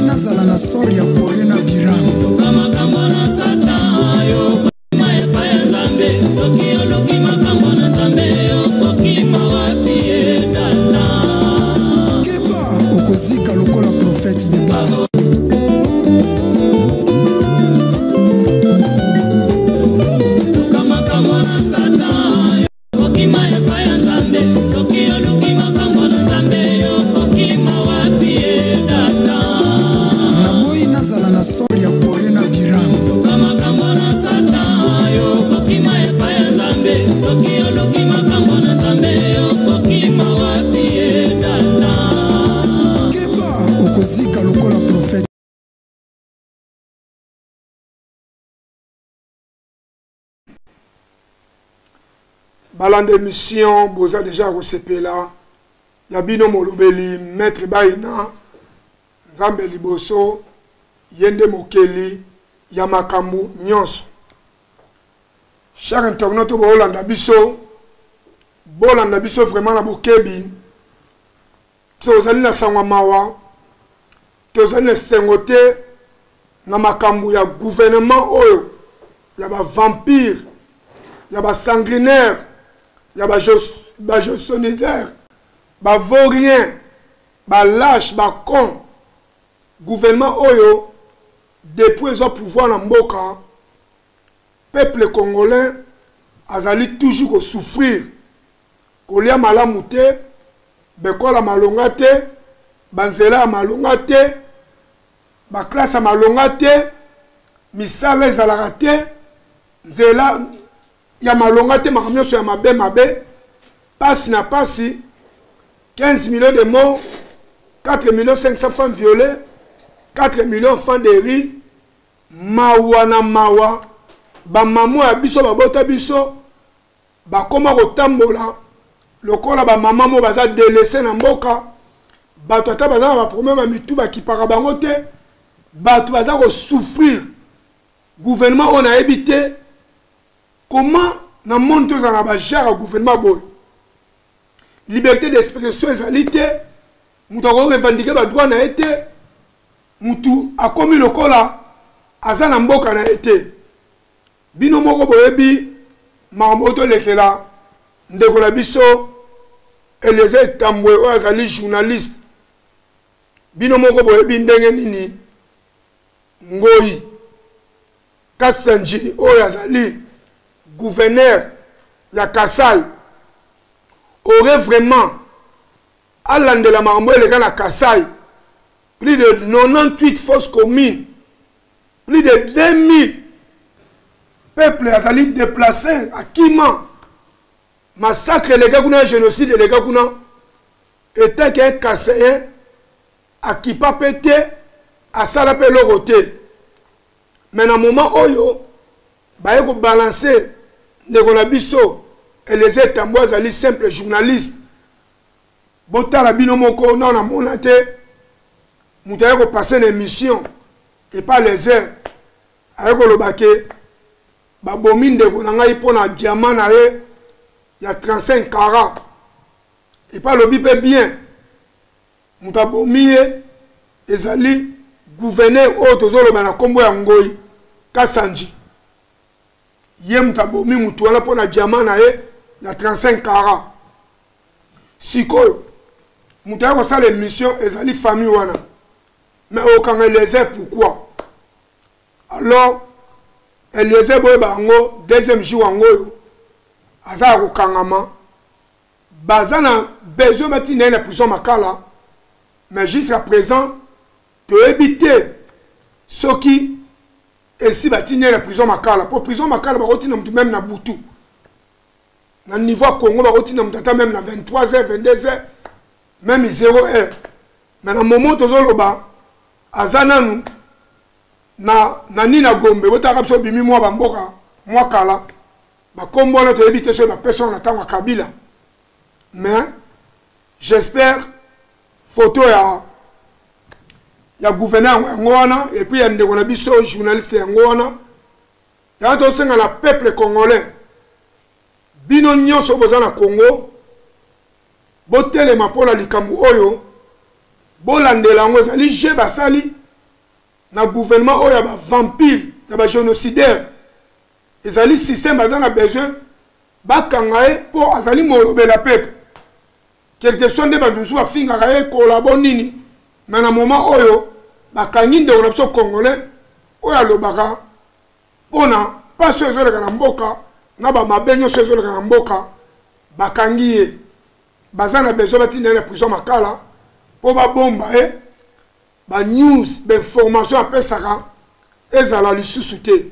nazala na sori ya kore na biramu makambo na sata yo maepa ya nzambe soki oloki makambo na nzambe yo kokima wapi etata keba okozika lokola prophète de Baal makambo na sata yo kokima epa ya nzambe soki oloki makambo na nzambe yo kokima wapi etata naboyi nazala na sori ya kore na biramu makambo na sata yo kokima epa ya nzambe soki oloki makambo na nzambe yo kokima wapi etata keba okozika lokola prophète balande émission boza déjà kosepela ya bino molobeli maître Baina nzambe liboso yende mokeli ya makambo nyonso chaque internaute bolanda biso vraiment na bokebi tozali na sangwa mawa tozali na sengo te na makambo ya gouvernement oyo ya ba vampire ya ba sanguinaire ya ba josonisaire ba vaurien ba lâche ba con gouvernement oyo depuis ils ont pouvoir na mboka peuple congolais azali toujours souffrir kolia malamu te bekola malonga te banzela malonga te ba classe malonga te misala ezalaka te nzela ya malonga te makambo nyonso ya mabe pasi na pasi 15 millions de morts 4 millions 500 femmes violées 4 millions enfants de riz mawa na mawa bamamo ya biso babota biso bakoma kotambola lokola bamama mo baza délaissé na mboka bato ata baza na baproblème ya mitu bakipaka bango te bato baza kosouffrir gouvernement oyo nayebi te comment na monde tozala na bajare ya gouvernement boye liberté d'expression ezali te mutu akorevendike badroit na ye te mutu akomi lokola aza na mboka na ye te bino moko boyebi makambo oyo tolekela ndeko na biso Eliezer Tambwe oyo azali journaliste bino moko boyebi ndenge nini Ngoyi Kasanji oyo azali gouverneur ya Kasai aurait vraiment alandela makambo eleka na Kasai plus de 98 fausses communes plus de 2000 peuples azali déplacés à Kima massacre eleka kuna génocide eleka kuna était qu'un Kasayen akipa pete asala pe eloko te mais na moment oyo baye ko balancer ndeko na biso Eliezer Tambwe azali simple journaliste botala bino moko na mona te mutu aye ko passer une émission et pas les heures aye ko lobake babomi ndeko na ngai pona diamant na ye ya 35 carats et pas lobi pe bien mutu abomi ye ezali gouverneur oyo tozoloba na kombo ya Ngoyi Kasanji ye mutu abomi mutu wana mpona diamant na ye ya 35 carats sikoyo mutu aye kosala émission ezali famille wana mais okanga Eliezer pourquoi alors Eliezer boyeba yango deuxième jour yango oyo aza ya kokangama baza na besoin batina ye na prison makala mais jusqu'à présent toyebi te soki esi batina ye na prison makala po prison makala bakotina mutu même na butu na niveau ya Congo bakotina mutu ata même na 23h 22h même 0h mais na moment tozoloba aza nanu na nini na Gombe botaka biso bimi mwa bamboka mwa kala bakombo wana toyebi te soki bapesa wana na ntango ya Kabila mais j'espère photo ya gouverneur yango wana et puis ya ndeko na biso journaliste yango wana yango tosenga na peuple congolais bino nyonso boza na Congo botelema mpona likambo oyo bolandela yango ezali je basali na gouvernement oyo ya ba vampire ya ba génocidaire ezali système baza na besoin bakanga ye mpo azali molobela peuple quelque soit nde bato mosusu bafingaka ye kolabo nini mais na moment oyo bakangi ndeko na biso congolais oyo alobaka mpona mpasi oyo ezoleka na mboka na bamabe nyonso ezoleka na mboka bakangi ye baza na besoin batinda ye na prison makala mpo babomba ye banews bainformation apesaka ezala lisusu te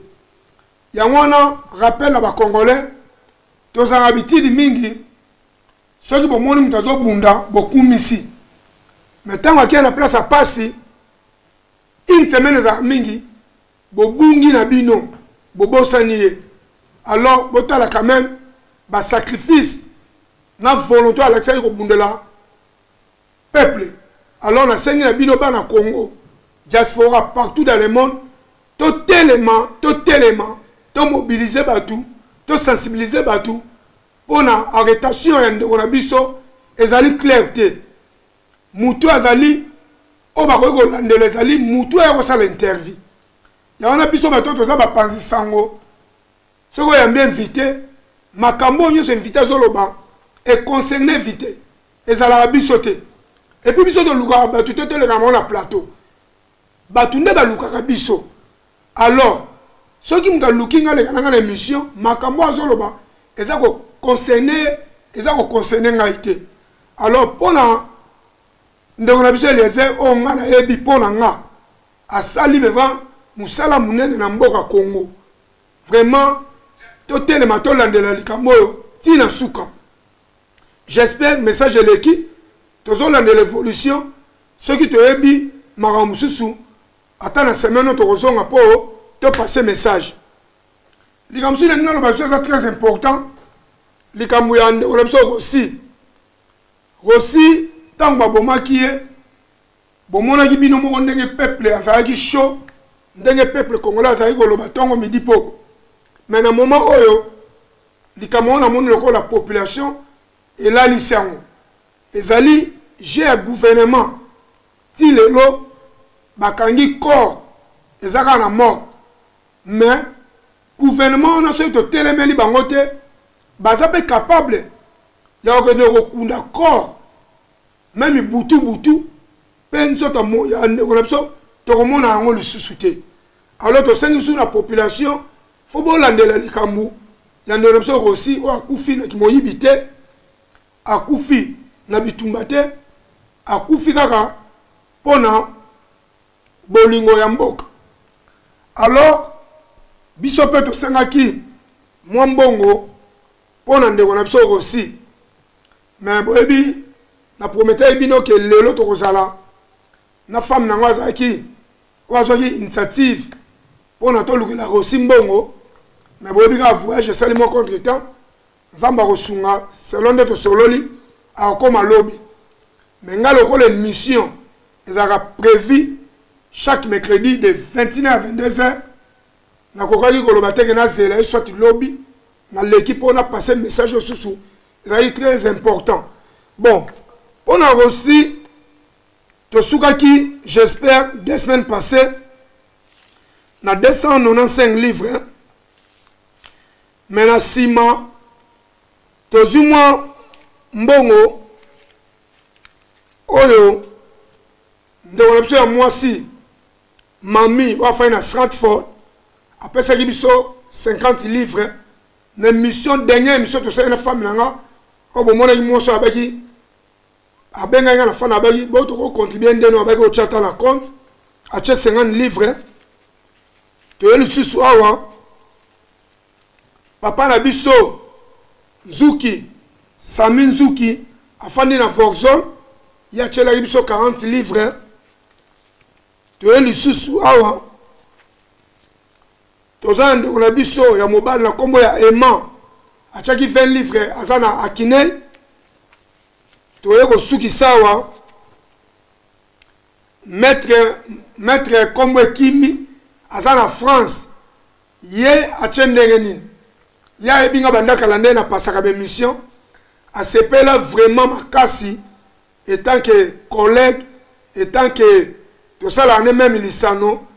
yango wana rappel na bacongolais tozala bitidi mingi soki bomoni moto azobunda bokumisi mais ntango akia na place apasi une semaine ezala mingi bobungi na bino bobosani ye alors botala quand même basacrifice na volonté alakisaki kobundela peuple alors nasengi na bino bana Congo diaspora partout dans le monde totelema tomobiliser batou tosensibiliser batou mpona arrestation ya ndeko na biso ezali clair te mutu azali oyo bakoki kolandela ezali mutu aya kosala interview ya wana biso bato toza bapanzi sango soki oyambi invité makambo oyo nyonso invité azoloba econcerne invité ezalaka biso te epuis biso tolukaka bato te toleka bango na plateau bato nde balukaka biso alors soki moto aluki nga aleka nanga na émission makambo azoloba eza koconcerne ngai te alors mpona ndeko na biso Eliezer oyo nga nayebi mpona nga asali beva mosala monene na mboka Congo vraiment totelema tolandela likambo oyo ntina suka j'espère message eleki tozolandela évolution soki toyebi makambo mosusu ata na semaine oyo tokozonga mpo topase message likambo mosusu ndenge naloba biso eza très important likambo ya ndeko na biso Rossi ntango babomaki ye bomonaki bino moko ndenge peuple azalaki chaud ndenge peuple congolais azalaki koloba ntongo midi poko mais na moment oyo likambo wana namoni lokola population elalisi yango ezali jeu ya gouvernement ti lelo bakangi corps eza kaka na mort mais gouvernement wana soki totelemeli bango te baza mpe capable ya kokende kokunda corps même butu mpe nzoto ya ndeko na biso tokomona yango lisusu te alors tosengi biso na population fo bolandela likambo ya ndeko na biso Rossi oyo akufi na kimoyibi te akufi na bitumba te akufi kaka mpona bolingo ya mboka alors biso mpe tosengaki mwa mbongo mpona ndeko na biso Rossi mais boyebi na prometaki bino ke lelo tokozala na femme nango azalaki oyo azwaki initiative mpona tolukela Rossi mbongo mais boyebi kaka voyage esali mwa contre temps nzambe akosunga selon nde tosololi akokoma lobi mais nga lokola émission ezalaka prévu chaque mercredi de 21h à 22h nakokaki koloba teke nazela ye soit lobi naleki mpona passe message osusu ezalaki très important bon mpona Rossi tosukaki j'espère 2 semaines passées na 295 livres hein? Mais na nsima tozwi mwa mbongo oyo ndeko na biso ya mwasi mami wafai na Stratford apesaki biso 50 livres na émission dernière émission tosali na femme nanga oyo bomonaki mwonso abaki abengaki nga na fana abaki bo tokocontribue ndeni abaki kotyata na compte atie 50 livres toye lisusu awa papa na biso Nzuki Sami Nzuki afandi na Vauxhall ye atielaki biso 40 livres toye lisusu awa toza na ndeko na biso ya mobali na nkombo ya Emma atiaki 20 livres aza na Akinei toye kosukisa awa maître nkombo Ekimi aza na France ye atie ndenge nini ye ayebi nga bandakala nde na pasaka bémission asepela vraiment makasi etant que collègue etant que tosalaka nde même lisano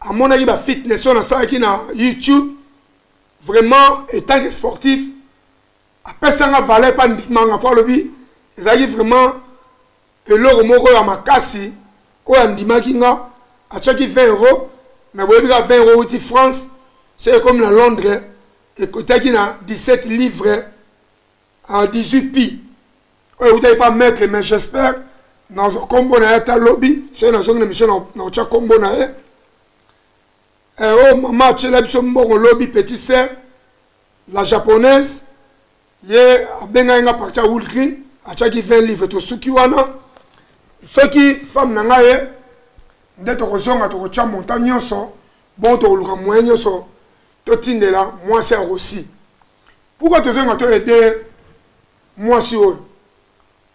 à mon avis, la fitness, on a ça qui na YouTube. Vraiment, étant que sportif, après ça, on a valé pas de pour le bi. Ils arrivent vraiment, et l'euro moko à ma casse, ou à Ndimakinga, à chaque 20 €, mais vous avez 20 € aussi France, c'est comme la Londres, et côté qui a 17 livres en 18 pi. Vous n'avez pas mettre, mais j'espère, dans un combo na ta lobby, c'est dans une émission dans chaque combo na e. Oh maman, tu l'as vu mon lobby petit sœur, la japonaise, hier a bien un parti à Woolgreen, à chaque 20 livres to sukiwana. Ceux qui femme na e, d'être raison à to cha montagne so, bon to luka moyen so, to tindela moi c'est aussi. Pourquoi tu veux te aider moi si eux?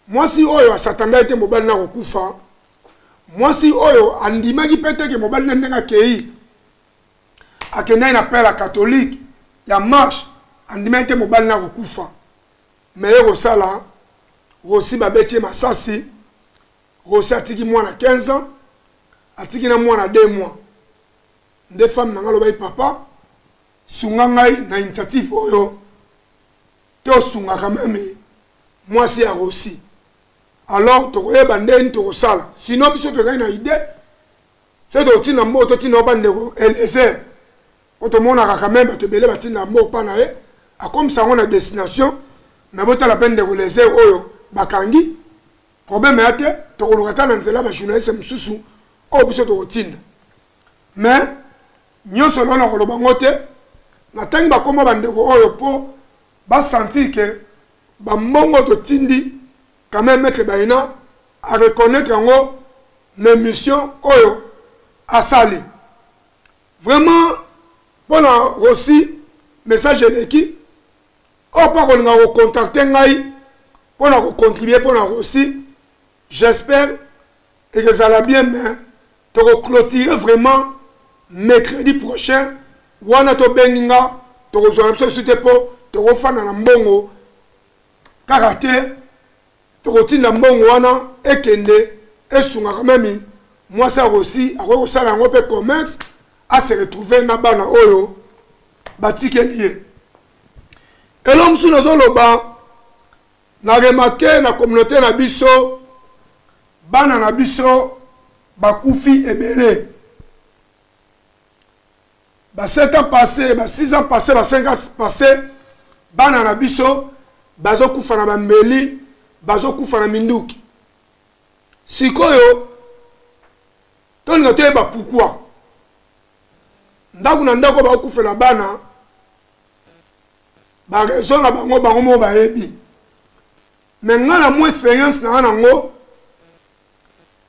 Moi si oyo s'attendait à être mobile na okufa. Moi si oyo andima qui peut être mobile na ndenga kei. Akena ina appel à catholique, ya marche andima été mobile na okufa. Mais ero sala Rossi babeti masasi. Rossi atiki mwana 15 ans, atiki na mwana 2 mois. Nde femme na ngalo papa sunga ngai na initiative oyo. To sunga quand même moi c'est à Rossi. Alors, tu as bandé une sala. Sinon, tu as une idée. C'est que tu as un tu as un quand on a quand même te belé tu as un comme ça on a destination, mais tu as la peine de laisser bakangi. Problème est que tu as un zela journaliste mususu au biso de routine. Mais nous selon na ko bangote na tangi ba koma bande ko oyo po ba sentir que ba mongo to tindi quand même mettre baina à reconnaître en mes missions oyo à sali. Vraiment pour aussi message de l'équipe on pas qu'on a contacté ngai pour contribuer pour aussi j'espère et que ça va bien mais to clôturer vraiment mercredi prochain wana to benginga to rejoindre société pour to refana na mbongo karaté tokotinda mbongo wana ekende esunga quand même moi ça aussi ako sala ngo pe commerce à se retrouver na bana oyo batike lié et l'homme sous nos oloba na remarqué na communauté na biso bana na biso bakufi ebele ba 7 ans passés ba 6 ans passés ba 5 ans passés bana na biso bazo kufa na bambeli bazo kufa na minduki sikoyo tolinga toyeba pourquoi ndako na ndako bakufela bana baraison na bango bango mo bayebi mais nga na mo expérience na nango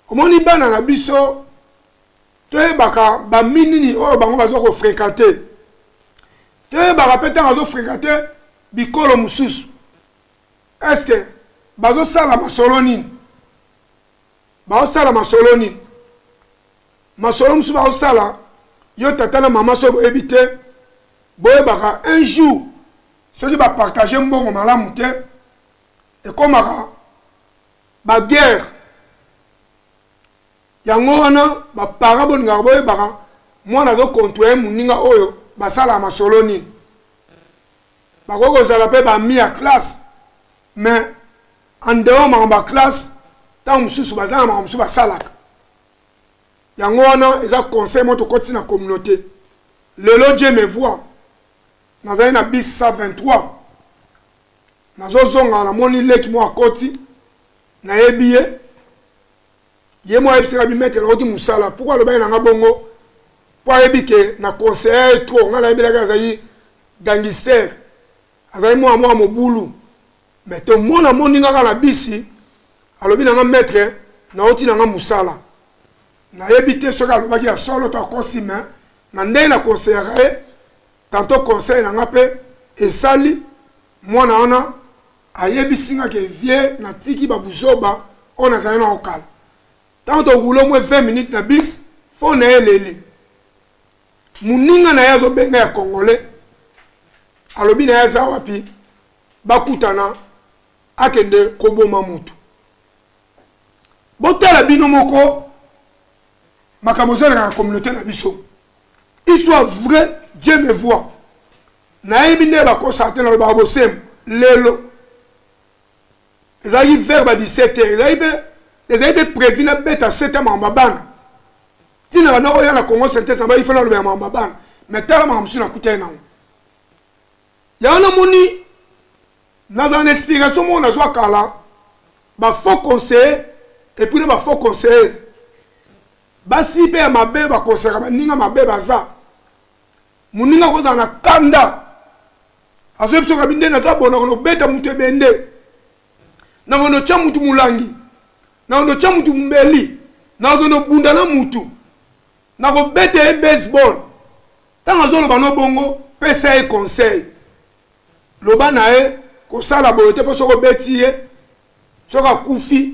omoni bana na biso toyebaka baminini oyo bango bazo kofréquenter toyebaka pe ntango azofréquenter bikolo mosusu est-ce que bazo sala masolo nini bazo sala masolo nini masolo musu bazo sala yo tata na mama so boyebi te boyebaka un jour soki bapartage mbongo malamu te ekomaka baguerre yango wana bapara bolingaka boyebaka mwana azokontroye moninga oyo basala masolo nini bakoki kozala mpe bami ya classe mais en dehors makambo ya classe ntango mosusu baza na makambo mosusu basalaka yango wana eza conseil mo tokoti na communauté lelo Dieu me voit nazali na bis 123 nazozonga namoni leki mo akoti nayebi ye mo ayebisaka bimete nakoti mosala pourkui alobaki nanga bongo mpo ayebi ke na conseiller tro nga nayebelaki azali gangster azali mwana mwa mobulu mais tomona moninga kaka na bisi alobi nanga maître naoti nanga mosala nayebi te soki alobaki ya solo to akosi me na ndenge na conseillaka ye tantôt conseil nanga mpe esali mwana wana ayebisinga ke vie natiki babuzoba oyo nazali na okala ntango tokula mwe 20 minutes na bis fo na ye leli moninga na ye azobenga ya congolais alobi na ye aza wapi bakutana akende koboma mutu botala bino moko makambo ezalaka na communauté na biso soit vrai, Dieu me voit. Naïbi ne va constater dans le barbosem, l'élo. Ils arrivent vers 17h. Ils arrivent prévu na bête à 7h en maban. Si nous avons la Congo synthèse, il faut le en maban. Mais tel que je suis écouté. Il y a un moni, dans une inspiration, on a joué à Kala, il faut conseiller, et puis il faut conseiller. Si il y a ma bébé, il faut conseiller, il y a ma bébé, il y a ma kanda. Azo so kabinde na za bona no beta mutu ebende na ngono cha mutu mulangi na ngono cha mutu mbeli na ngono bunda na mutu na ko beta e baseball tanga zo lo bano bongo pesa e conseil lo bana e ko sala boyote po so ko beti e so ka kufi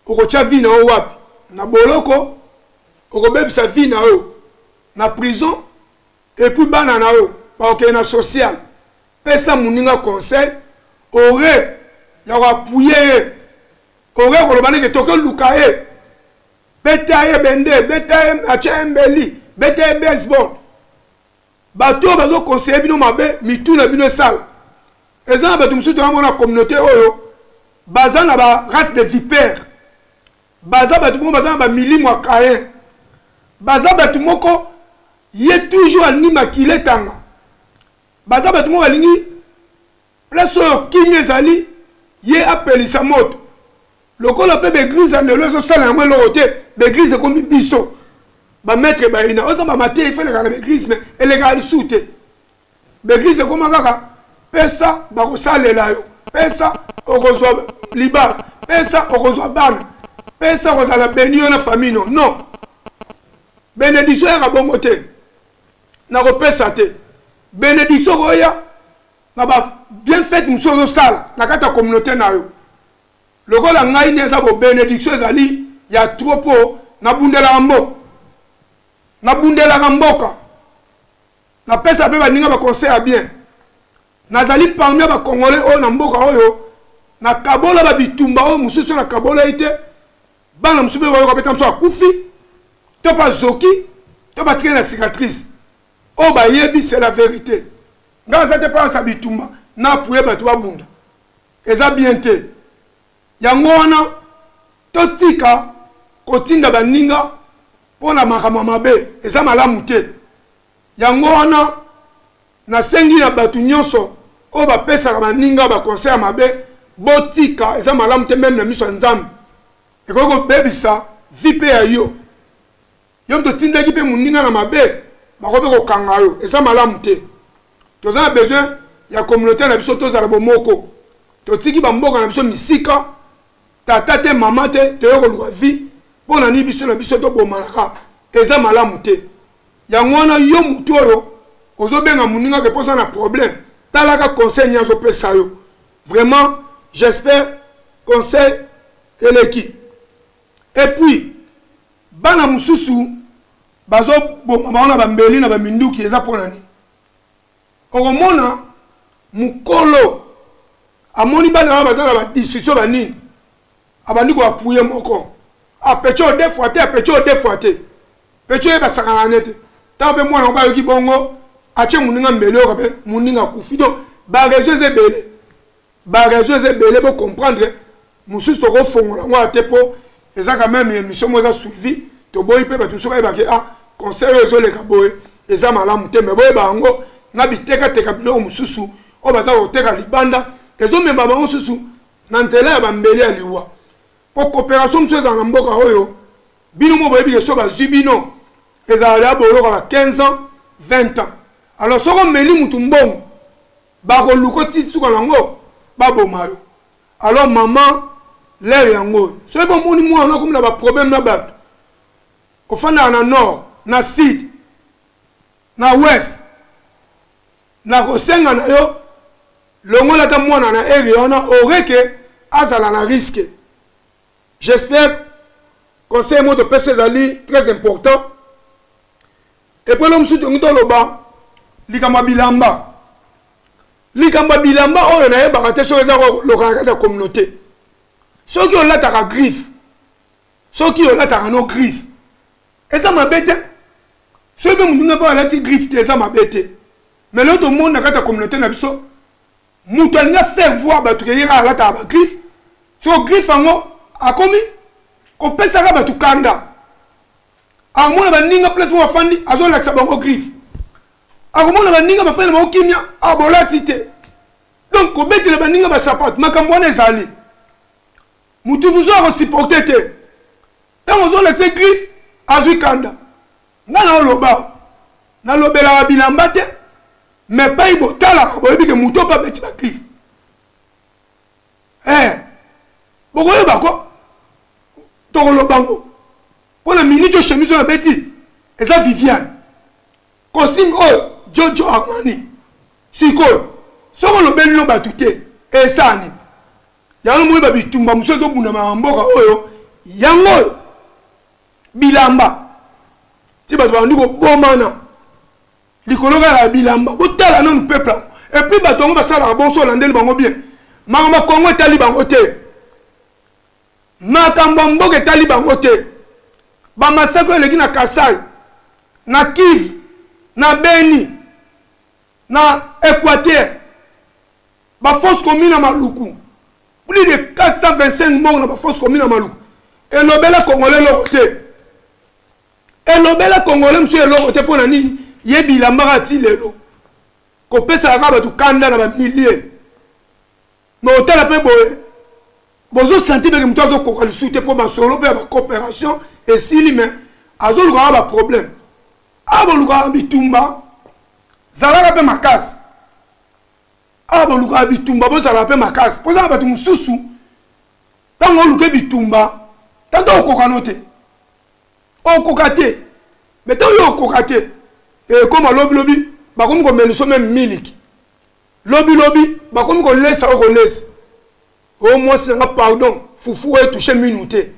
o ko cha vina o wapi na boloko o ko bebisa vina o na prison et puis bana na o ba o ke na social. Pesa muninga conseil ore ya wapuye ore ko lobane ke toke lukae beta ye bende beta ye achembeli beta ye baseball bato bazo conseiller bino mabe mituna bino sala ezana bato musuto na communauté oyo bazana ba race de vipère baza bato mo bazana ba milimo akaye baza bato moko ye toujours anima kiletanga baza bato mo balingi place oyo kinye ezali ye apelisa moto lokola mpe beglise andelo ezosala yango eloko te beglise ekomi biso bametre bayina oza bamate efeleka na beglise me elekaka lisu te beglise ekoma kaka pesa bakosalela yo pesa okozwa libala pesa okozwa bana pesa okozala beni yo na famille no non bénédiction yaka bongo te nakopesa te bénédiction koya na ba bien fait musozo sala na kata communauté na yo lokola ngai neza bo bénédiction ezali ya tropo na bundela mboka na pesa pe baninga ba conseil bien nazali parmi ba congolais o na mboka oyo na kabola ba bitumba o mususu na kabola ite bana mususu ba ko betam so akufi to pa zoki to ba tikena cicatrice. Oh bah yebi c'est la vérité. Dans cette place habitumba na pouye bato babunda. Eza bien te. Yango wana totika kotinda baninga pona makama mabe eza malamu te. Yango wana na sengi na bato nyonso o ba pesa baninga ba conseil mabe botika eza malamu te même na miso nzambe. Ekoko bebisa vipe ya yo. Yo to tinda kipe muninga na mabe bakobe ko kangayo eza malamu te toza na besoin ya communauté na biso tozala bomoko totiki bamboka na biso misika tata te mama te toyoko luka vie pona ni biso na biso to bomanaka eza malamu te yango wana yo mutu oyo ozobenga muninga ke posa na problème talaka conseil nyazo pesa yo vraiment j'espère conseil eleki et puis bana mususu bazo boma ba mbeli na ba minduki eza pona ni okomona mukolo amoni bana bazala ba discussion ba nini abandi ko apuye moko apecho deux fois te pecho e basakana nete tabe mwana ba yoki bongo ache muninga mbeli o kabe muninga kufido ba raison ezebele bo comprendre mususu to ko fongola ngwa tepo eza quand même émission mo eza suivi to boyi pe batu soka ibake conseil ezo le kaboye eza malamu te me boye bango na biteka teka bilo mususu o baza ko teka libanda ezo memba bango susu na nzela ya bambeli ya liwa po coopération mususu eza na mboka oyo bino mo boyebi ke so bazwi bino ezala ya boloko la 15 ans 20 ans alors soko meli mutu mbongo bakoluka ti suka nango baboma yo alors maman l'air yango so bo moni mwana komuna ba problème na bato ofanda na nord na sud na ouest na kosenga na yo longola ta mwana na area ona oreke azala na risque. J'espère conseil mo de pesa ezali très important et puis l'homme soutenu dans le bas likamba bilamba oyo na yeba te so eza lokana ka communauté soki olataka griffe soki olataka no griffe eza mabete soki mpe moninga mpo alati griffe te eza mabe te mais lelo tomona kati ya communauté na biso moto alingi faire voir bato ke yeka alataka bagriffe soko griffe yango akomi kopesaka bato kanda akomona baninga place mo bafandi azolakisa bango griffe akomona baninga bafandi na bango kimia bolati te donc kobetela baninga basapato makambo wana ezali motu mozo akosupporte te ntango ozolakisa griffe azwi kanda nga naoloba nalobelaka bilamba te mais pai botalaka boyebi ke moto mpe abeti bagriffe bokoyeba ko tokolobango mpona minute oyo chemise oyo abeti eza Viviane costume oyo Jojo Armani sikoyo soko olobeli no bato te esani yango moyeba bitumba mosu ezobundama na mboka oyo yango oyo bilamba ti bato bandi kobomana likolo kaka ya bilamba botala nanu peuple epuis bato yango basalaka bonso olandeli bango bien makambo ya Kongo etali bango te makambo ya mboka etali bango te bamasakre eleki na Kasai na Kivu na Beni na Équateur bafosse commune na Maluku plus de 425 morts na bafosse commune na Maluku elobela Congolais loko te elobela Congolais mosu eloko te mpo na nini ye bilamba kaka ti lelo kopesalaka bato kanda na bamilie mais otala mpe boye bozosenti peke moto azokoka lisusu te mpo masolo mpe ya bacoopération esili me azolukaka baproblème abolukaka bitumba zalaka mpe makasi abolukaka bitumba bozalaka mpe makasi pozala bato mosusu ntango oluke bitumba tanto okokano te okoka te mais ntango yo okoka te ekoma lobilobi bakomi komeliso meme miliki lobilobi bakomi kolesa o kolesa o mwasi nanga pardon fufu oyo touche minu te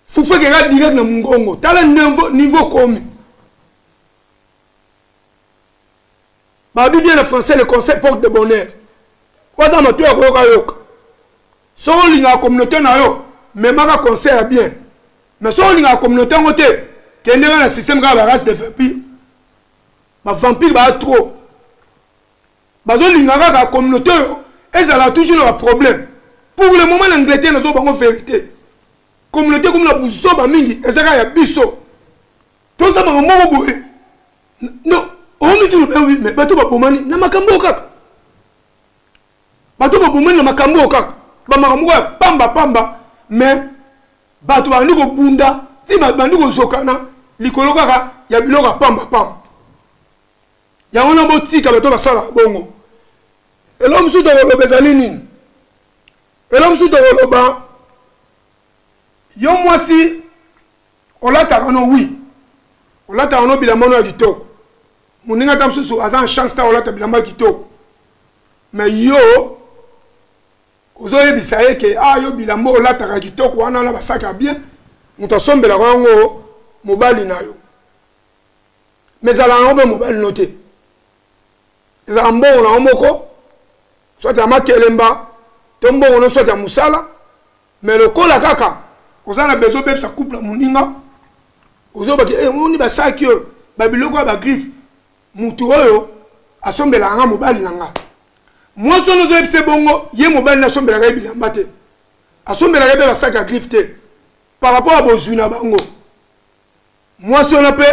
fufu ekeka direct na mongongo tala niveau komi babi bien le français le conseil porte de bonheur waza mato ya koyoka yoka soko olingaka communauté na yo memaka conseil ya bien mais soko olingaka communauté yango te kendeka na système kaka barace de vampire bavampire baya trop bazolingaka kaka communauté oyo ezala toujours na problème pour le moment l'Angleterre nazo bango vérité communauté comme la buzoba mingi ezaka ya biso toza bango moko boye non on tout le oui mais bato babomani na makambo kaka bato babomani na makambo kaka ba makambo ya pamba mais bato bandi ko bunda ti bandi ko zokana likolo kaka ya biloko pamba ya wana botika bato basala bongo elo msu to lo bezali nini elo msu to lo ba yo mwasi olata kano oui olata kano bilamba no ya kitoko muninga ta msusu aza chance ta olata bilamba kitoko mais yo ozoyebisa ye ke yo bilamba olata ka kitoko wana na basaka bien muto asombela kwango mobali na yo mais ala ngo be mobali noté ezala mbongo na moko soit ya makelemba to mbongo no soit ya musala mais lokola kaka ozana bezo bebisa couple muninga ozobaki moni basaki oyo babiloko ya bagriffe mutu oyo asombela nga mobali na nga mwasi ono ozoyebisa bongo ye mobali na asombelaka ye bilamba te asombelaka ye mpe basaki ya griffe te par rapport à bozwi na bango mwasi ono mpe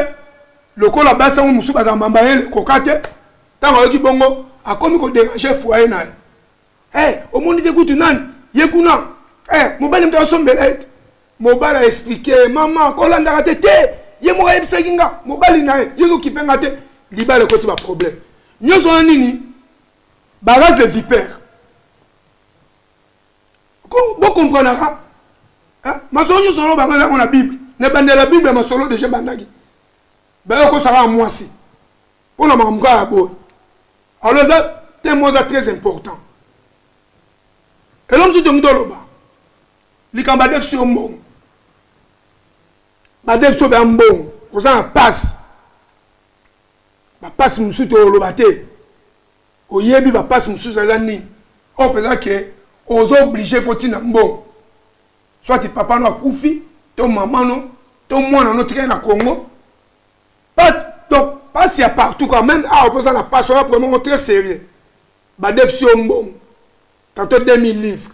lokola basango mosusu bazala mbamba ye lekoka te ntango ayoki bongo akomi koderange foyer na ye omoni te kutu nani ye kuna mobali mto asombela ete mobali aexplike mama kolandaka te te ye moko ayebisaki nga mobali na ye yozokipe nga te libala ekoti baproblème nyonso wana nini barace de vipère bokomprenaka masolo nyonso wana bango ezango na bible na ebandela bible ya masolo deja bandaki bayokosaka mwasi mpona makambo kaka ya boye alors eza temo eza très important elo mosusu tongi toloba likambo badefi so yo mbongo badefi so bya mbongo oza na pasi bapasi mosusu toloba te oyebi bapasi mosusu eza nini oyo mpenza ke ozo oblige fo ntina mbongo soit papa no akufi to mama no to mwana no tikali na Congo passe ya partout quand même ah on peut ça passe on a vraiment très sérieux ba défio mbongo tantôt 2000 livres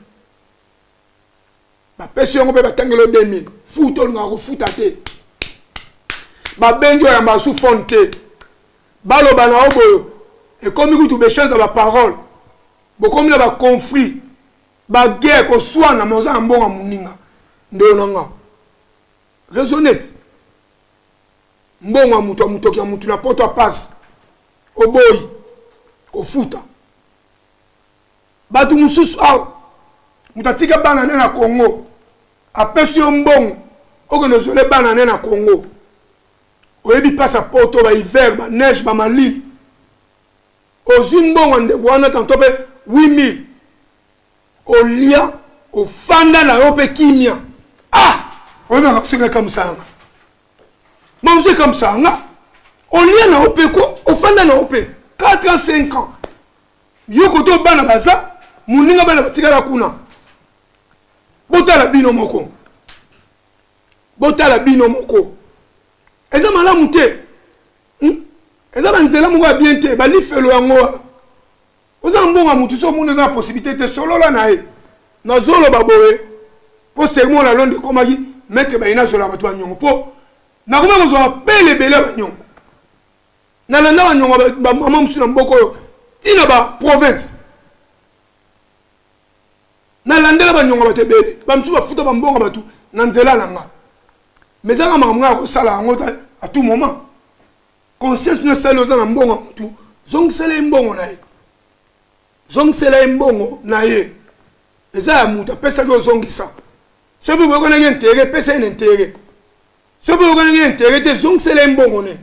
ba pesi on peut batangelo 2000 foot on nga refuta te ba benjo ya masu fonte balo bana oboyo et comme vous avez chance à la parole beaucoup de conflits ba guerre ko soit na moza mbonga muninga ndonanga raisonnette mbonga muto kia mutu na poto passe oboyi ko futa batu mususu aw mutatika bana na Congo apesi mbongo okonozole bana na Congo oyebi passa poto ba hiver ba neige ba mali ozimbongo nde wana tantope 8000 olia ofanda na yope kimia ah on a reçu comme ça manger comme ça olia na yope ko ofanda na yope 4 ans 5 ans yoko to bana baza muninga bana batikala kuna botala bino moko eza malamu te eza banzela moko ya bien te balifelo yango oza mbonga mutu so mona za possibilité te solo la nae na zolo babowe po sermon la londe komaki mettre baina sur la bato banyongo po na kuma ko pele bele banyongo na landa banyongo ba mama musu na mboko tina ba province na landela banyongo ba tebele ba musu ba futa ba mbonga batu na nzela nanga mais ça mama mwa ko sala yango à tout moment conscience na sala za na mbonga mutu zong sala mbongo nae zong sela mbongo na ye eza ya muta pesa ko zongisa so bi boko na ntere pesa ene ntere so bi boko na ntere te zong sela mbongo ne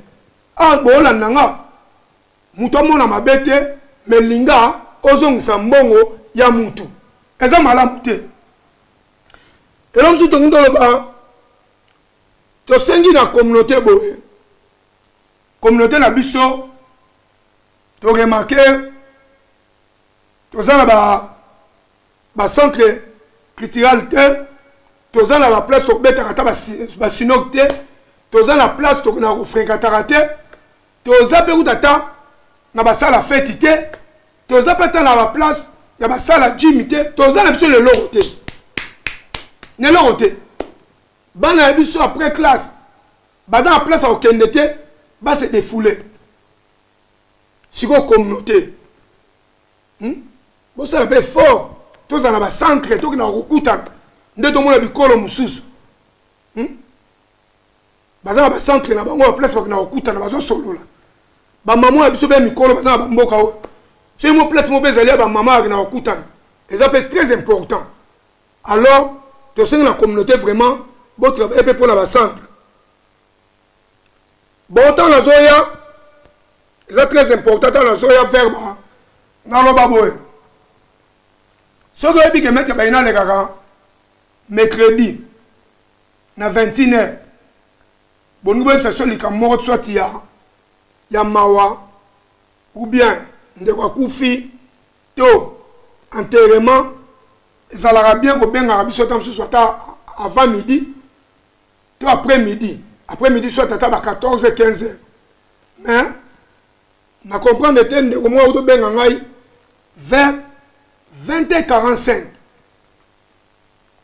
a bola nanga muto mona mabete melinga ozongisa mbongo ya mutu eza malamu te elo msu to ndo ba to sengi na communauté boye communauté na biso to remarquer tozana ba centre culturel te tozana la place to beta kata ba sinok te tozana place to na fréquentara te toza pe utata na ba sala fête te toza peta na ba place ya ba sala gym te tozana biso le loro te ne loro te bana biso après classe baza en place au kende te ba se défouler siko communauté bon ça l'appelle fort tous en a centre tout qui na okuta ndeto mona bikolo mususu baza ba centre na bango place ba na okuta na bazo solola ba maman ya biso be mikolo baza ba mboka o c'est mo place mo bezali ba maman na okuta et ça peut très important alors to senga la communauté vraiment bon travail pour la centre bon temps la zoya c'est très important dans la zoya faire ba na lo baboy ce que je dis que mettre baina le kaka mercredi na 21h bon nous ça soit les camarades soit ya mawa ou bien ndeko kufi to enterrement ça la bien ko benga biso tam soit avant midi to après midi soit à 14 15h mais na comprendre te ndeko mo to benga ngai vers 20h45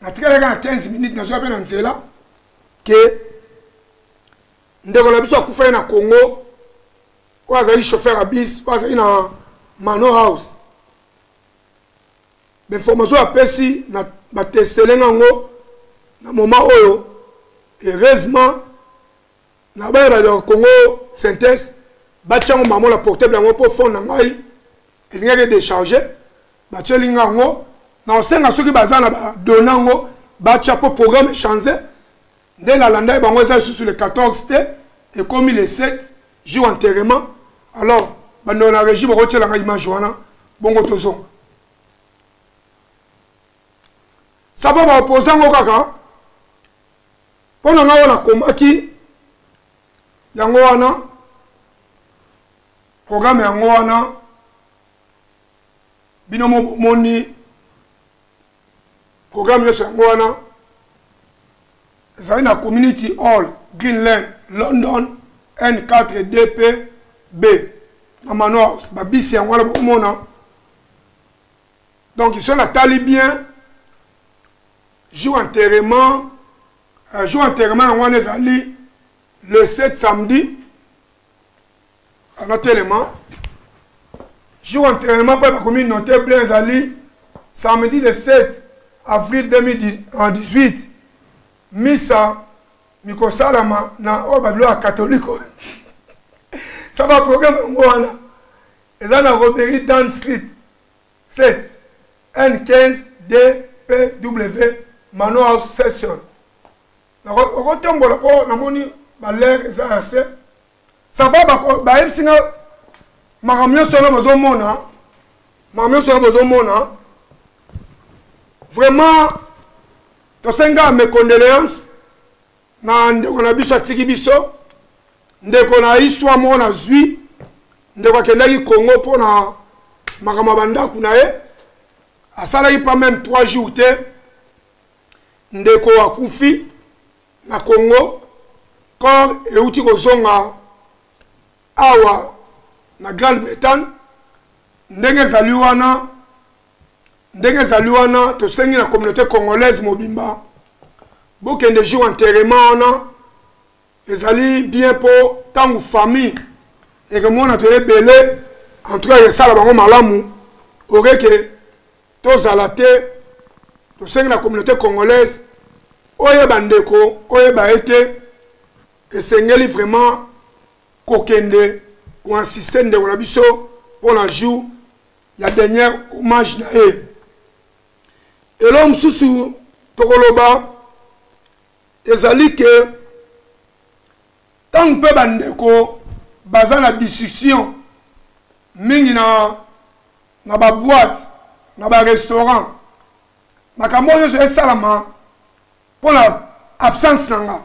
na tikala 15 minutes na zo pe na nzela ke ndeko na biso akufa na Congo ko azali chauffeur à bis ko azali na Mano House l'information apesi na batestele ngo na moment oyo heureusement na ba ba Congo synthèse ba tchango maman la portable ngo pour fond na ngai elinga décharger bachelinga ngo na osenga soki bazana ba donango ba chapo programme changer dès la landa bango ça sur le 14 t et comme le 7 jour enterrement alors bando na régime rotela nga image wana bongo tozo ça va ba opposant ngo kaka pona nga wana komaki yango wana programme yango wana binomo moni programme yoso yango wana ezali na community hall Greenland London N4 DP B. Na manoir, babisi en wala mona. Donc ils sont à Talibien. Jour enterrement. Jour enterrement en Wanezali. Le 7 samedi. À notre élément. Jour enterrement, pas comme une note bien Zali. Samedi le 7 avril 2018. Missa. Miko Salama. Na Obablo catholique. Ça va programme voilà. Et ça na Robéry Dan Street 7 N15 DPW Mano House Session. Na rotombo la ko na moni ba l'air ça assez. Ça va ba yeb singa maramio solo bozo mona. Maramio solo bozo mona. Vraiment to senga mes condoléances na ndeko na biso atiki biso. Ndeko na histoire mona zui ndeko akendaki Congo pona makama bandaku na ye asalaki pas même 3 jours te ndeko akufi na Congo corps euti kozonga awa na Grande-Bretagne ndenge zali wana tosengi na communauté congolaise mobimba bokende jour enterrement wana ezali bien pour tant famille et que mon atelier belé en tout cas ça la bango malamu aurait que tous à la tête to sengi la communauté congolaise oye bandeko oye ba été et sengeli vraiment kokende ou insister de la biso pour la jour il y a dernier hommage na et l'homme sous tokoloba ezali que tant que bandeko baza na discussion mingi na ba boîte na ba restaurant makambo yo esalama pour la absence nanga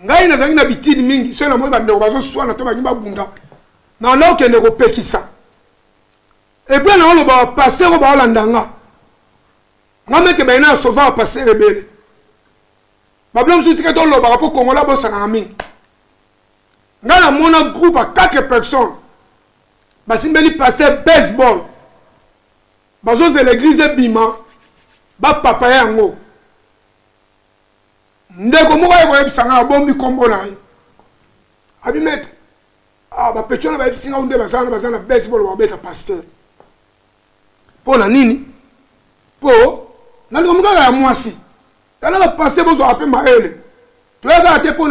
ngai na zangi na bitidi mingi so na moi bandeko bazo swana to bangi babunda na loke ndeko pekisa et puis na lo ba passer ba landanga ngame ke baina sauver passer rebelle Bablom sous traité le rapport Congola bossa na ami. Ngala mona groupe à 4 personnes. Basimbeli passer baseball. Bazo ze l'église bima. Ba papa yango. Ndeko mo ba yebo sanga bombi kombo na yi. Abi met. Ah ba petona ba singa unde bazana baseball ba beta pasteur. Po na nini? Po na ngo mga ya mwasi. Quand on a passé besoin appeler Maël, tu as gâté pour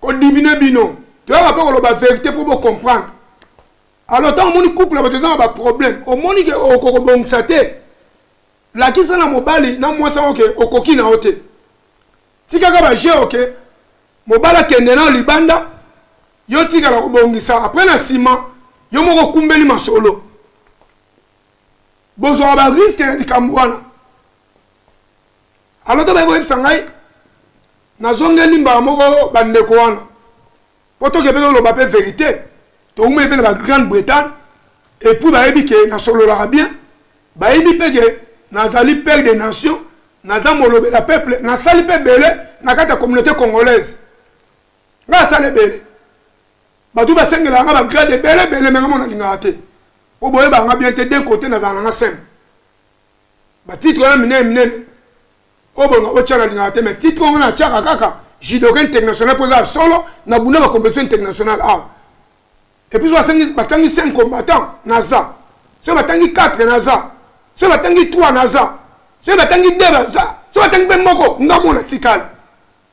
qu'on diminue bino. Tu as rappelé la vérité pour comprendre. Alors tant mon couple a besoin d'un problème. Au moins que au bon saté. La qui ça na mobali na moi ça ok au coquine na hote. Si kaka ba je ok. Mobala kende na libanda. Yo tika la bongisa après na ciment yo moko kumbeli masolo. Bozo ba risque na dikambwana. Alors to ba ko sangai na zongeli mba moko bandeko wana poto ke belo lo ba pe vérité to ume be na Grande-Bretagne et puis ba ebi ke na solo la bien ba ebi pe ke na zali père des nations na za molobe la peuple na sali pe belé na kata communauté congolaise nga sali belé ba tu ba sengela nga ba grade belé belé menga mona linga te o boye ba nga bien te d'un côté na za nga sem ba titre na minene oh bon, on tient la ligne, mais titre on a tchaka kaka, judoka international pour ça solo, na buna la compétition internationale ah. Et puis on a 5 combattants NASA, so on a 4 NASA, so on a 3 NASA, so on a 2 NASA, so on a ben moko, ngamo na tikal.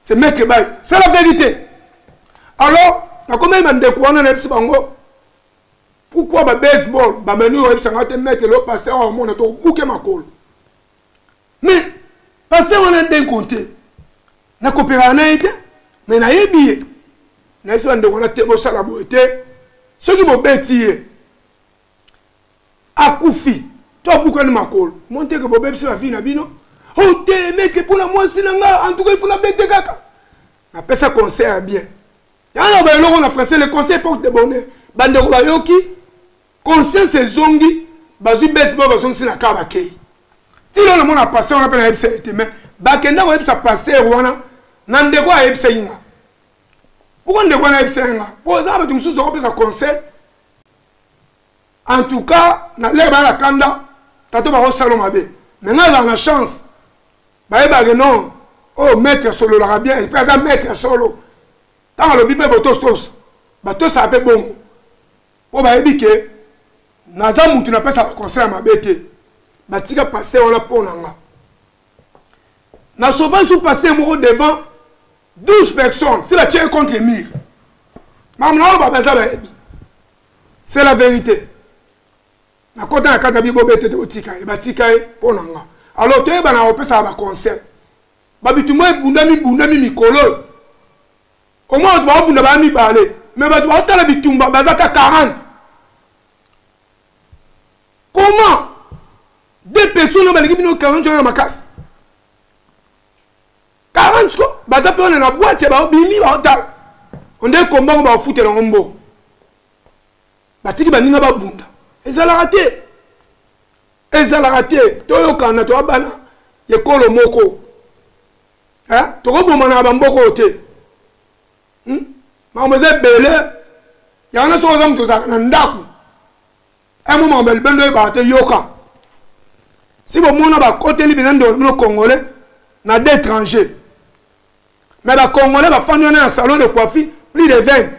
C'est maître bail, c'est la vérité. Alors, na combien de ndeko wana na bango? Pourquoi ba baseball, ba menu on sanga te mettre le pasteur au monde to bouquet makolo. Mais parce qu'on a d'un côté, na coopération mais na yebiye, na iso ande wana te bosa la boete, ceux qui vont bêtiser, akufi, toi bouka ni makolo, monte que bobe sur la vie na bino, oh te mec pour la moi sinanga, en tout cas il faut la bête kaka, na pesa conseil bien, yana ba eloko na français le conseil porte de bonheur, bande ko bayoki, conseil c'est zongi, bazu baseball bazongi na kaba kei. Si l'on a mon passé, on appelle un mais Bakenda, on a passé, on a Nandego a inga. pourquoi ndeko na esenga po za ba tumsusu ko pesa conseil en tout cas na le ba la kanda tato ba ko salo mabe mais na la chance ba e ba non oh maître solo la bien et présent maître solo dans le bible botos bato ça pe bongo po ba e bi ke naza mutu na pesa conseil mabe te batika passer on la ponanga na souvent sous passer moko devant 12 personnes, c'est la tient contre les murs. C'est la vérité. Na côté na kata bibo bete te otika e batika e ponanga. Alors te ba na opesa ba concert. Ba bitumo e bundami mikolo. Au moins ba bunda ba mi balé. Mais ba ba tala bitumba bazata 40. Comment deux personnes ba libino 40 na makasi. 40 ko baza pe on na boîte ba bimi ba hotel on de combat ba foot na ngombo batiki baninga ba bunda ezala raté to yo kana to abana yekolo moko hein to ko boma na ba mboko te ma moze bele ya na so zam to za na ndaku e mo ma bel bendo ba te yoka si bo mona ba côté libéral no congolais na d'étrangers. Mais les Congolais va faire un salon de coiffure plus de 20.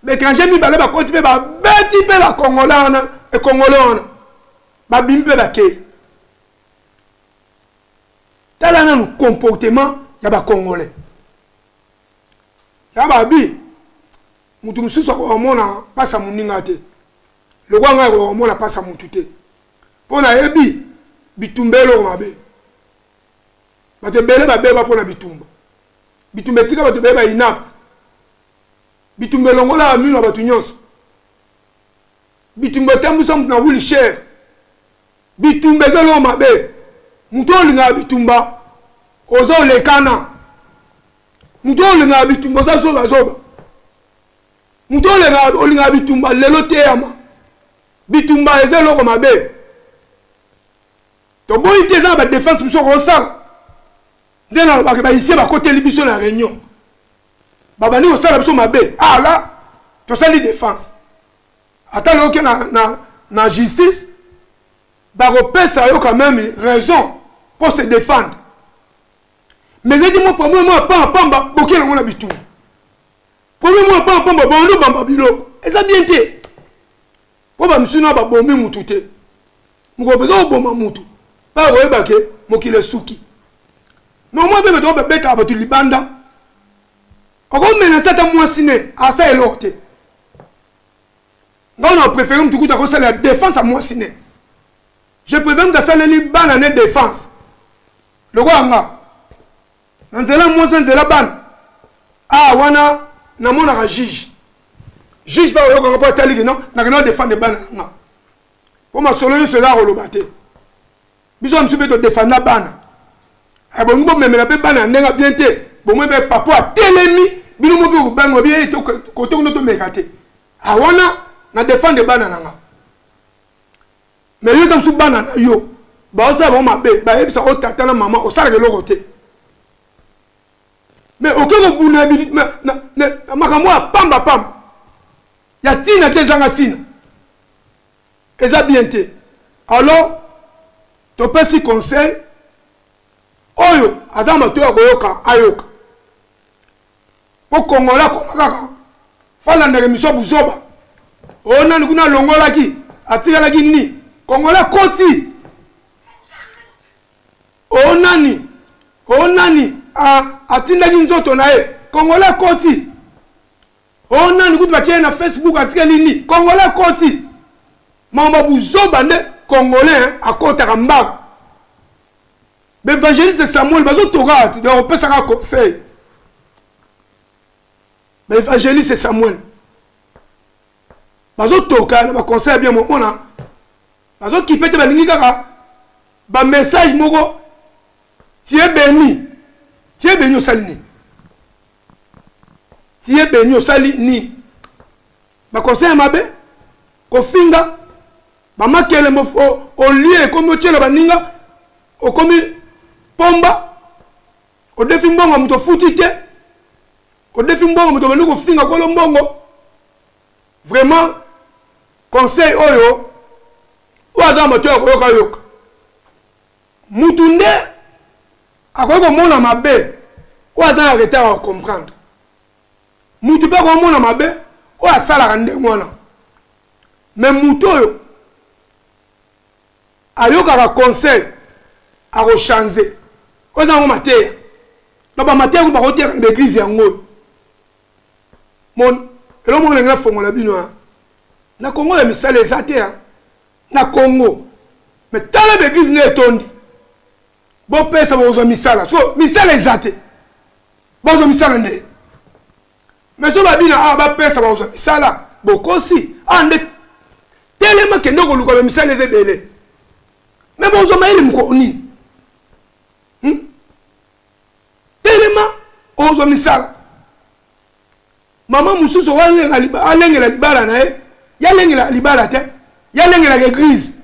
Mais quand j'ai mis les continuer à bêtiser les Congolais et Congolais va bimper la quai. Tel est le comportement il y a des Congolais. Il y a des bi. Mutu mususu ko mona pasa muninga te. Le gwanga ko mona pasa mutute. Pona ebi bitumbelo mabe. Bate bele ba beba pona bitumba. Bitumbe tika batu beba inapte. Bitumbe longola amino batu nyonso. Bitumbe tambusa mtu na wheelchair. Bitumbe zelo mabe. Mutu olinga bitumba ozo lekana. Mutu olinga bitumba za zoba. Mutu olinga bitumba lelo teyama. Bitumba ezelo ko mabe. To boyi teza ba défense biso ko sala. Dès ba ici ba côté libiso la réunion. Baba ni osala biso mabe. Ah là, to sali défense. Attends que na justice ba repesa yo quand même raison pour se défendre. Mais j'ai dit moi pour moi pamba boké na bitu. Pour moi pamba bondo bamba bilo. Et ça bien té. Ko ba msuna ba bomé mutute. Muko bezo boma mutu. Ba roeba ke mokile suki. Mais moi, je vais bête à votre libanda. On va menacer à moi ciné à ça et l'autre. Donc, on préfère tout coup la défense à moi ciné. Je préfère que ça ne soit pas la défense. Le roi Anga. Dans la moi, c'est la ban. Ah, wana, na mon ara juge. Juge va au rapport tali non, na que défendre ban. Pour ma solo cela au lobaté. Bisous me suis de défendre la ban. Ah bon, bon, mais la bana n'a bien été. Bon, moi, papa a télémi. Bino mo bango bien et côté où nous mekate. Ah, wana na défendre banana. Mais yo dans sous banana yo. Ba ça va mabe, ba ebisa o tata na maman o sala de l'autre côté. Mais aucun bouna bi na makamwa pamba pam. Ya tina te zanga tina. Eza bien été. Alors, to pesi conseil oyo azama to yoka ayoka po kongola kaka fala ndere miso buzoba ona nikuna longola ki atikala ki ni kongola koti onani atinda ki nzoto na e kongola koti ona nikutu batie na Facebook atikali ni kongola koti mamba buzoba nde congolais akota mbaga. L'évangéliste Samuel, on peut s'en conseil. L'évangéliste Samuel. Bazo toka na conseil bien mon a. Bazo qui peut te balingi kaka. Ba message moko. Tu es béni. Tu es béni au salini. Tu es béni au salini. Ba conseil mabe. Ko finga. Ba makele mo au lieu comme tu la baninga. Au comme pomba au défi mbonga muto futite au défi mbongo moto bandi ko finga ko lo mbongo vraiment conseil oyo oaza moto ko yoka mutunde akoyeko mona mabe oaza na retard à comprendre mutu pe ko mona mabe o asala kande ngwana mais mutu oyo ayoka ka conseil a rechanger oza ngo mateya na ba mateya ko ba ko tia l'église yango mon elo mo ngena fongo na bino na Congo la misala ezate na Congo mais tala l'église ne tondi bo pesa bo zo misala so misala ezate bo zo misala nde mais so ba bina ba pesa bo zo misala bokosi ande telema kendo ko luka misala ezebele mais bo zo maili mkoni telema ozo misala mama mususu alengela libala na ye yalengela libala te yalengela l'église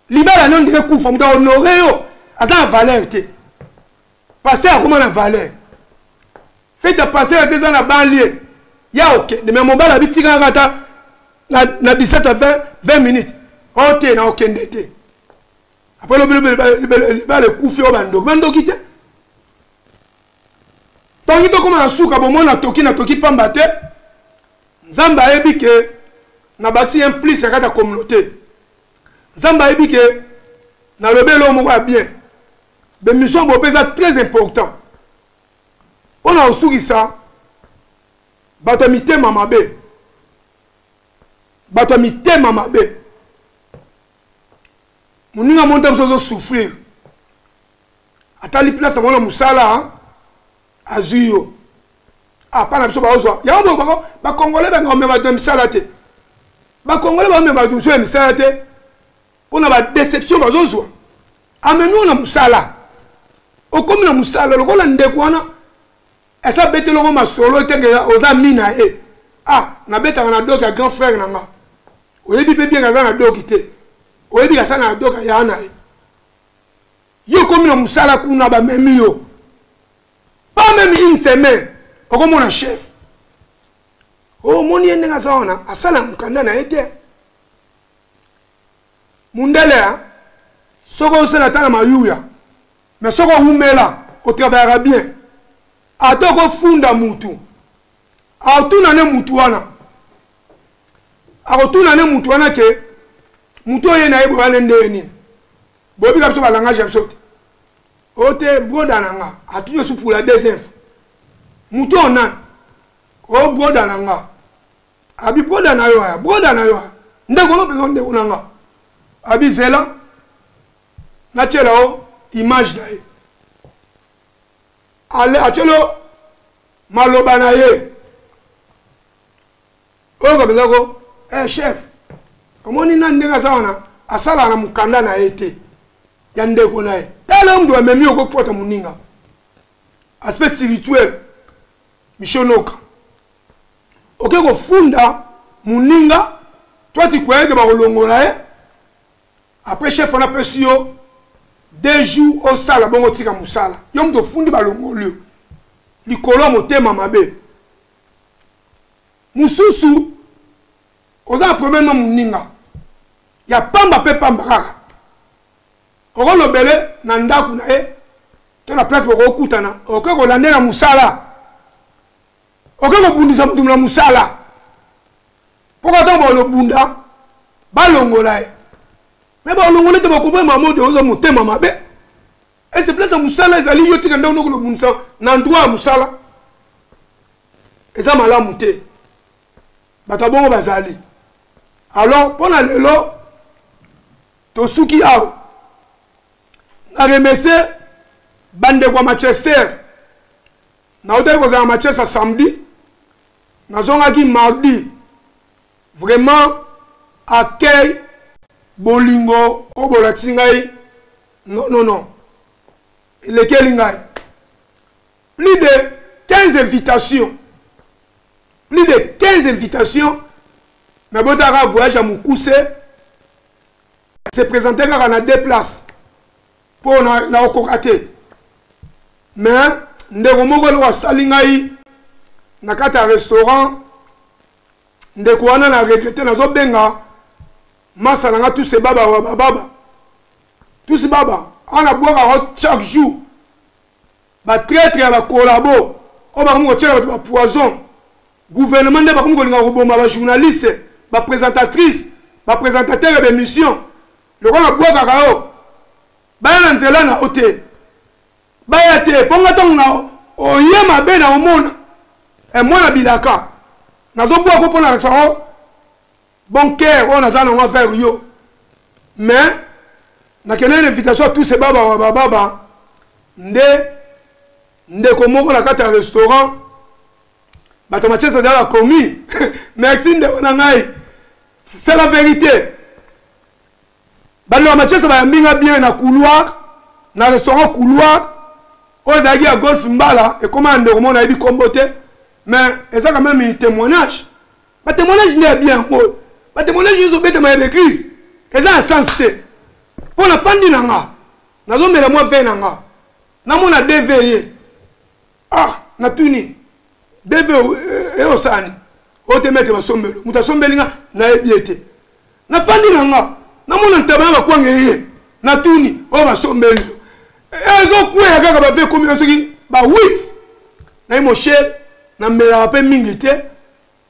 libala non ndike kufa muta honoré yo asa valeur te passer à comment la valeur fait à passer à des ans à banlieue ya OK mais mon bala bitika ngata na 17 à 20 minutes OK na OK ndete après le bala kufi o bando kite donc to comme na suka bo mona toki pamba te nzamba yebi ke na bâti un plus à la communauté nzamba yebi ke na lobelo mo va bien de mission bo pesa très important on a osuki ça batomité mamabe muninga monta msozo souffrir atali place na mona musala azuyo pana biso baozwa yango ba congolais ba ngombe ba misala te ba congolais ba ngombe ba duso misala te ona ba déception bazozwa amenu na musala okomi na musala lokola ndeko wana esa betelo ko masolo tenge oza mina na betaka na doka grand frère nanga oyebi pe bien kaza na doki te oyebi kasa na doka ya na yo komi na musala kuna ba memi yo pas même une semaine comme mon chef oh mon yende ngazona asala mukanda na ete mundele soko osala tana mayuya mais soko humela au travaillera bien atoko funda mutu atuna ne mutu wana ke mutu yena yebo bana ndeni bobi kapso balanga japso ote broda nanga atuyo su pour la deuxième fois mutu ona o broda nanga abi broda na yo ndeko no pezo ndeko nanga abi zela na chela o image na ye ale achelo maloba na ye o ko bezako chef omoni na ndeka sawana asala na mukanda na ete ya ndeko na ye tala mdu amemi okopota muninga aspect spirituel mishonoka oke ko funda muninga toi tu croyais que ba kolongola ye après chef on a perçu 2 jours au sala bongo tika musala yo mdu fundi ba longolio likolo motema mabe mususu oza problème na muninga ya pamba pe pamba kaka okolo bele na ndaku na ye to na place boko kutana okeko landela musala okeko bundisa mutu na musala poko to bo bunda balongola ye mais ba longola te boko ba mode ozo mutema mabe et c'est place musala ezali yo tika ndako no bundisa na ndwa musala eza malamu te bato bongo bazali alors pona lelo to suki awo na remercier bande kwa Manchester na ote ko za Manchester samedi na zonga ki mardi vraiment accueil bolingo obola tsingai non lequel ngai plus de 15 invitations mais botara voyage à Mukuse se présenter à 2 places pour na okokate mais ndeko moko lo salingai na kati ya restaurant ndeko wana na regrete nazo benga masa nanga tous ces baba wa baba tous ces baba ana boka chaque jour ba traître ya ba collabo o ba ko tshela ba poison gouvernement nde ba ko linga ko bomba ba journaliste ba présentatrice ba présentateur de mission le ko na boka kao ba na nzela na ote ba ya te ponga tonga o yema be na omona e mona bilaka nazo boka ko pona restaurant bancaire on a ça on va faire yo mais na kena une invitation à tous ces baba wa baba nde komoko na kati ya restaurant bato machesa dans la commis merci nde wana ngai c'est la vérité balo machesa ba mbinga bien na couloir na restaurant couloir ozaki à golf mbala et comment nde komona ibi kombote mais ça quand même un témoignage ba témoignage n'est bien beau ba témoignage ils ont bête ma l'église et ça un sens té pour la fin dinanga nazo mela moi ve nanga na mona DVE ah na tuni DVE e osani o te mettre ba sombelo muta sombelinga na ebiete na fin dinanga na mona ntaba ba kwangeye na tuni o ba sombelo ezo kuya kaka ba ve komi soki ba 8 na imo cher na mela pe mingite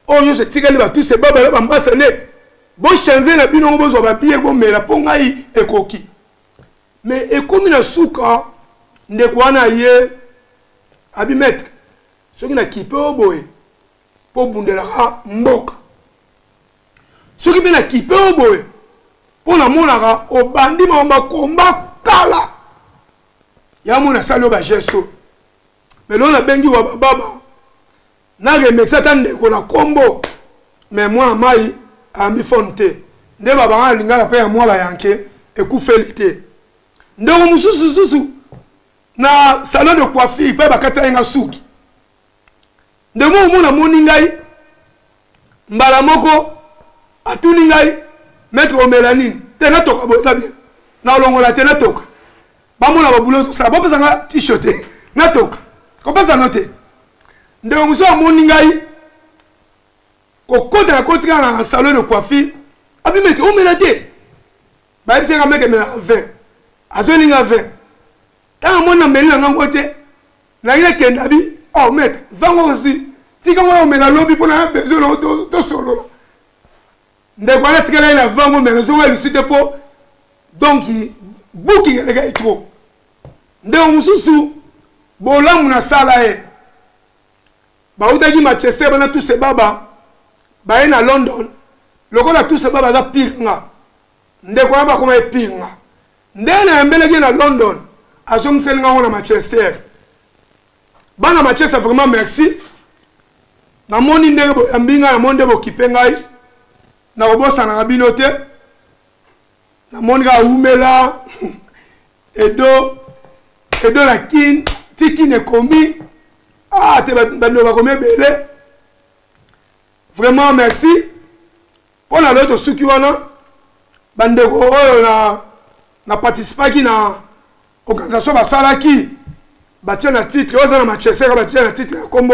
o yo se tikali ba tous ces baba ba mbasane bon changer na bino bozo ba biye bo mela pongai ekoki mais ekomi na suka ndeko wana ye abimetre soki na kipe oboye po bundela mboka soki be na kipe oboye po na monaka obandi ma komba kala ya mona salo ba gesto mais lona bengi wa baba na remexa ndeko na kombo mais moi mai ami fonte nde baba nga lingala pe ya mwa ba yanke ekufelite ndeko mususu na salon de coiffure pe bakata nga suki ndemo mona moni ngai mbala moko atuni ngai mettre au mélanine tena toka boza bien na longola tena toka ba mona ba boulot ça ba pesa nga t-shirt na toka ko pesa note ndemo muso moni ngai ko kota na kotika na salon de coiffure abi meke o melate ba ebise nga meke mela 20 azoni nga 20 tant mona melina nga ngote na ile kenda bi oh maître vango aussi tika ngo mela lobi pona besoin to solo ndeko ala tika na vango mela zo nga lusite po donc booking le gars trop ndeko mususu bolamu na sala e ba utaki Manchester bana tous ces baba ba na London lokola tous ces baba za pinga ndeko ba koma pinga ndena mbeleke na London azongsenga ngona Manchester bana Manchester vraiment merci na moni ndeko ambinga na monde bo kipengai na obosa na binote na moni ga umela edo la kin tikine komi ah te bando ba komi belé vraiment merci pour la l'autre suki wana bandeko oyo na participer qui na organisation basalaki batia na titre oza na Manchester batia na titre ya kombo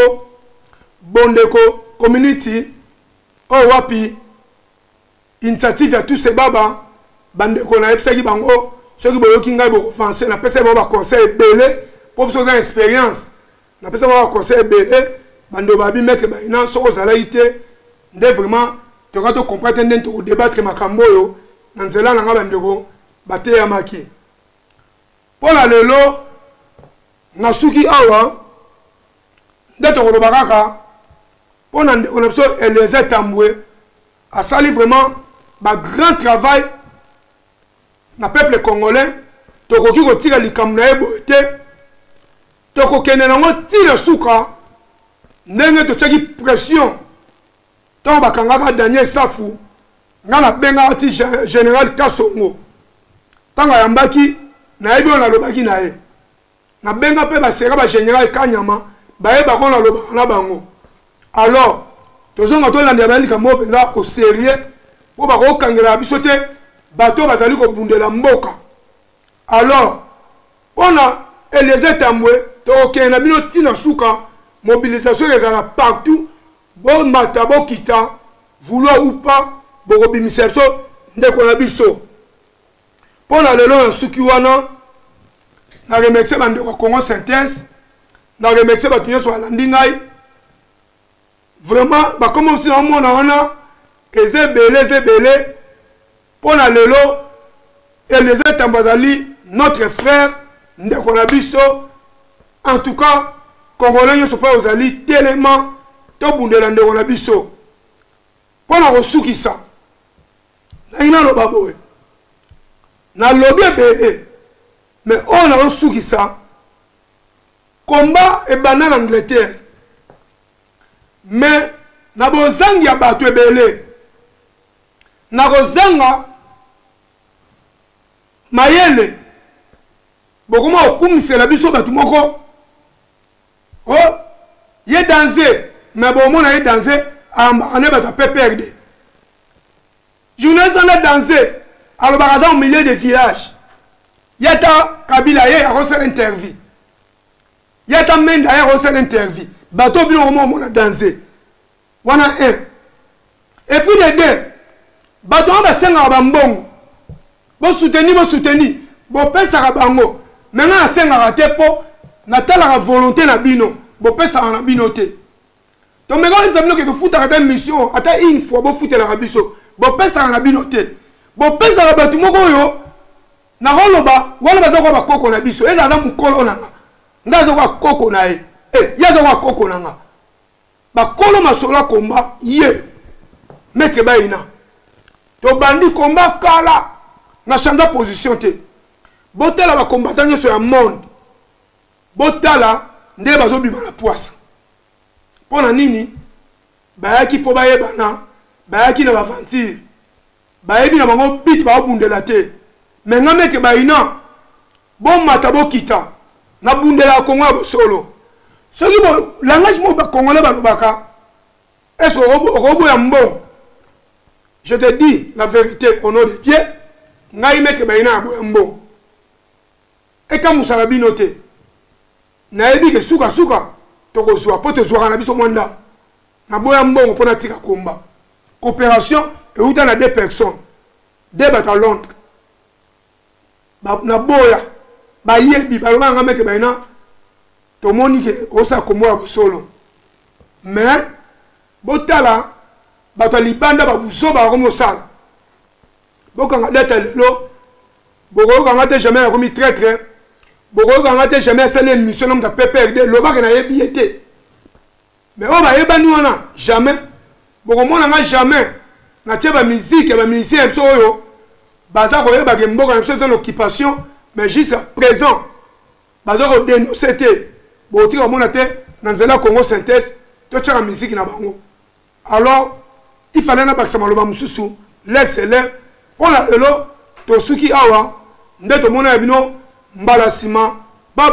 bondeko community o wapi initiative ya tous ces baba bandeko na epsaki bango soki boyoki ngai bo français na pesa ba conseil belé pour besoin expérience na pesa ba conseil belé bando babi mettre ba ina soko zalaite nde vraiment to ka to comprendre ndento ko débattre makambo yo na nzela na ngaba ndeko bate ya maki pola lelo na suki awa ndeto ko bakaka pona ndeko na so Eliezer Tambwe a sali vraiment ba grand travail na peuple congolais to ko kiko tika likambo na ebote to ko kene na ngo tira suka ndenge to chaki pression tant bakangaka Daniel Safu ngana benga ati général Kasongo tanga yambaki na yebi na lobaki na ye na benga pe ba sera ba général Kanyama ba ye ba kona lobaka na bango alors tozonga to landa balika mo penza au sérieux po ba ko kangela bisote bato bazali ko bundela mboka alors ona Eliezer Tambwe to kena bino tina suka mobilisation ezala partout bon mata bo kita vouloir ou pas bo bimisa biso ndeko na biso pona lelo na suki wana na remercier bandeko Congo Synthèse na remercier bato nyonso balandi ngai vraiment bakoma aussi na mona wana ezebele pona lelo Eliezer Tambazali notre frère ndeko na biso en tout cas Congolais nyonso pa ozali tellement to bundela ndeko na biso pona kosukisa na ina loba boye na lobi ebele mais on a kosukisa combat ebanda na Angleterre mais na bozangi ya bato ebele na kozanga mayele bokoma okumisela biso bato moko oh ye danser mais bomona ye danser ane bato pe perdre journaliste na danser alobaka za au milieu de village yata Kabila ye akosala interview yata Menda ye akosala interview bato bino komona danser wana un et puis les deux bato ba senga ba mbongo bo soutenir bo pesa bango menga senga te po na tala la volonté na bino bo pesa na bino te to mega nzamino ke futa ka mission ata une fois bo futa la biso bo pesa na bino te bo pesa la bato moko yo na holoba wala baza ko ba koko na biso eza za mukolo nanga ndazo kwa koko na ye yaza kwa koko nanga ba kolo masola komba ye maître baina to bandi combat kala na changa position te botala ba combattant nyonso ya monde botala nde bazobima na poisa pona nini bayaki po bayebana bayaki na baventure bayebi na bango bit babundela te mais nga meke baina bomata bokita na bundela Kongo ya bosolo soki bo langage mo ba congolais balobaka est-ce que ya mbongo. Je te dis la vérité au nom de Dieu. Ngai meke baina aboyambo. Et quand musala binote. Na ebi ke suka toko zwa poto zwa na biso mwanda. Na boyambo pona tika komba. Coopération et uta na 2 personnes. 2 bata Londres. Na boya ba yebi ba nga meke baina to monike osa kombo ya solo. Mais botala bato libanda babuso ba komo sala bokanga data lelo bokanga te jamais komi traître bokanga te jamais sala une mission de PPRD lobaka na yebiete mais on va yebani wana jamais bokomona nga jamais na teba musique ba musicien so yo baza ko yeba ke mboka na so l'occupation mais juste présent baza ko dénoncer te botika mona te na nzela Congo Synthèse to tshaka musique na bango alors il fallait na bakisa maloba mususu l'excellent on a elo to suki awa ndeto mona bino mbala sima ba